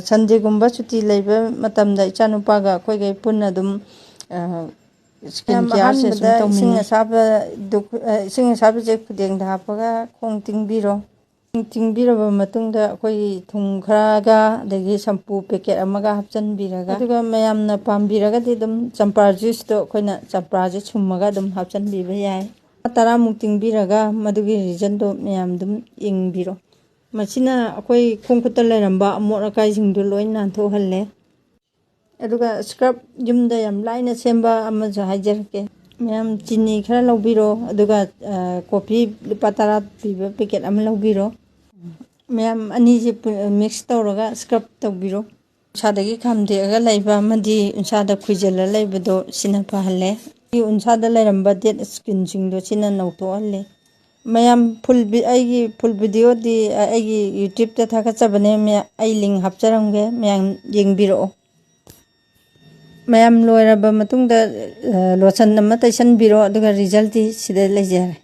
ꯁꯟꯗꯦꯒꯨꯝꯕ ꯁꯨꯇꯤ ꯂꯩꯕ ꯃꯇꯝꯗ ꯏꯆꯥꯅꯨꯄꯥꯒ ꯑꯩꯈꯣꯏꯒꯩ ꯄꯨꯟꯅ ꯑꯗꯨꯝ ꯁ꯭ꯀꯤꯟ ꯀꯦꯌꯔꯁꯦ ꯁꯨꯝ ꯇꯧꯃꯤꯟꯅꯩ꯫ ꯏꯁꯤꯡ ꯑꯁꯥꯕꯁꯦ ꯈꯨꯗꯦꯡꯗ ꯍꯥꯞꯄꯒ ꯈꯣꯡ ꯇꯤꯡꯕꯤꯔꯣ꯫ ꯇꯤꯡꯕꯤꯔꯕ ꯃꯇꯨꯡꯗ ꯑꯩꯈꯣꯏꯒꯤ ꯊꯨꯝ ꯈꯔꯒ ꯑꯗꯒꯤ ꯁꯝꯄꯨ ꯄꯦꯀꯦꯠ ꯑꯃꯒ ꯍꯥꯞꯆꯤꯟꯕꯤꯔꯒ ꯑꯗꯨꯒ ꯃꯌꯥꯝꯅ ꯄꯥꯝꯕꯤꯔꯒꯗꯤ ꯑꯗꯨꯝ ꯆꯝꯄ꯭ꯔꯥ ꯖꯨꯏꯁꯇꯣ ꯑꯩꯈꯣꯏꯅ ꯆꯝꯄ꯭ꯔꯥꯁꯦ ꯁꯨꯝꯃꯒ ꯑꯗꯨꯝ ꯍꯥꯞꯆꯤꯟꯕꯤꯕ ꯌꯥꯏ꯫ 10ꯃꯨꯛ ꯇꯤꯡꯕꯤꯔꯒ ꯃꯗꯨꯒꯤ ꯔꯤꯖꯟꯗꯣ ꯃꯌꯥꯝ ꯑꯗꯨꯝ ꯌꯦꯡꯕꯤꯔꯣ꯫ ꯃꯁꯤꯅ ꯑꯩꯈꯣꯏ ꯈꯣꯡ ꯈꯨꯠꯇ ꯂꯩꯔꯝꯕ ꯑꯃꯣꯠ ꯑꯀꯥꯏꯁꯤꯡꯗꯣ ꯂꯣꯏ ꯅꯥꯟꯊꯣꯛꯍꯜꯂꯦ꯫ ꯑꯗꯨꯒ ꯁ꯭ꯀ꯭ꯔꯕ ꯌꯨꯝꯗ ꯌꯥꯝ ꯂꯥꯏꯅ ꯁꯦꯝꯕ ꯑꯃꯁꯨ ꯍꯥꯏꯖꯔꯛꯀꯦ꯫ ꯃꯌꯥꯝ ꯆꯤꯅꯤ ꯈꯔ ꯂꯧꯕꯤꯔꯣ ꯑꯗꯨꯒ ꯀꯣꯐꯤ ꯂꯨꯄꯥ 10 ꯄꯤꯕ ꯄꯦꯀꯦꯠ ꯑꯃ ꯂꯧꯕꯤꯔꯣ꯫ ꯃꯌꯥꯝ ꯑꯅꯤꯁꯦ ꯃꯤꯛꯁ ꯇꯧꯔꯒ ꯁ꯭ꯀ꯭ꯔꯕ ꯇꯧꯕꯤꯔꯣ꯫ ꯎꯟꯁꯥꯗꯒꯤ ꯈꯥꯝꯗꯦꯛꯑꯒ ꯂꯩꯕ ꯑꯃꯗꯤ ꯎꯟꯁꯥꯗ ꯈꯨꯏꯖꯤꯜꯂ ꯂꯩꯕꯗꯣ ꯁꯤꯅ ꯐꯍꯜꯂꯦ꯫ ꯎꯟꯁꯥꯗ ꯂꯩꯔꯝꯕ ꯗꯦꯠ ꯁ꯭ꯀꯤꯟꯁꯤꯡꯗꯣ ꯁꯤꯅ ꯅꯧꯊꯣꯛꯍꯜꯂꯦ꯫ ꯃꯌꯥꯝ ꯑꯩꯒꯤ ꯐꯨꯜ ꯚꯤꯗꯤꯑꯣꯗꯤ ꯑꯩꯒꯤ ꯌꯨꯇ꯭ꯌꯨꯕꯇ ꯊꯥꯒꯠꯆꯕꯅꯦ, ꯑꯩ ꯂꯤꯡ ꯍꯥꯞꯆꯔꯝꯒꯦ, ꯃꯌꯥꯝ ꯌꯦꯡꯕꯤꯔꯛꯑꯣ꯫ ꯃꯌꯥꯝ ꯂꯣꯏꯔꯕ ꯃꯇꯨꯡꯗ ꯂꯣꯁꯟ ꯑꯃ ꯇꯩꯁꯟꯕꯤꯔꯣ ꯑꯗꯨꯒ ꯔꯤꯖꯜꯇꯤ ꯁꯤꯗ ꯂꯩꯖꯔꯦ꯫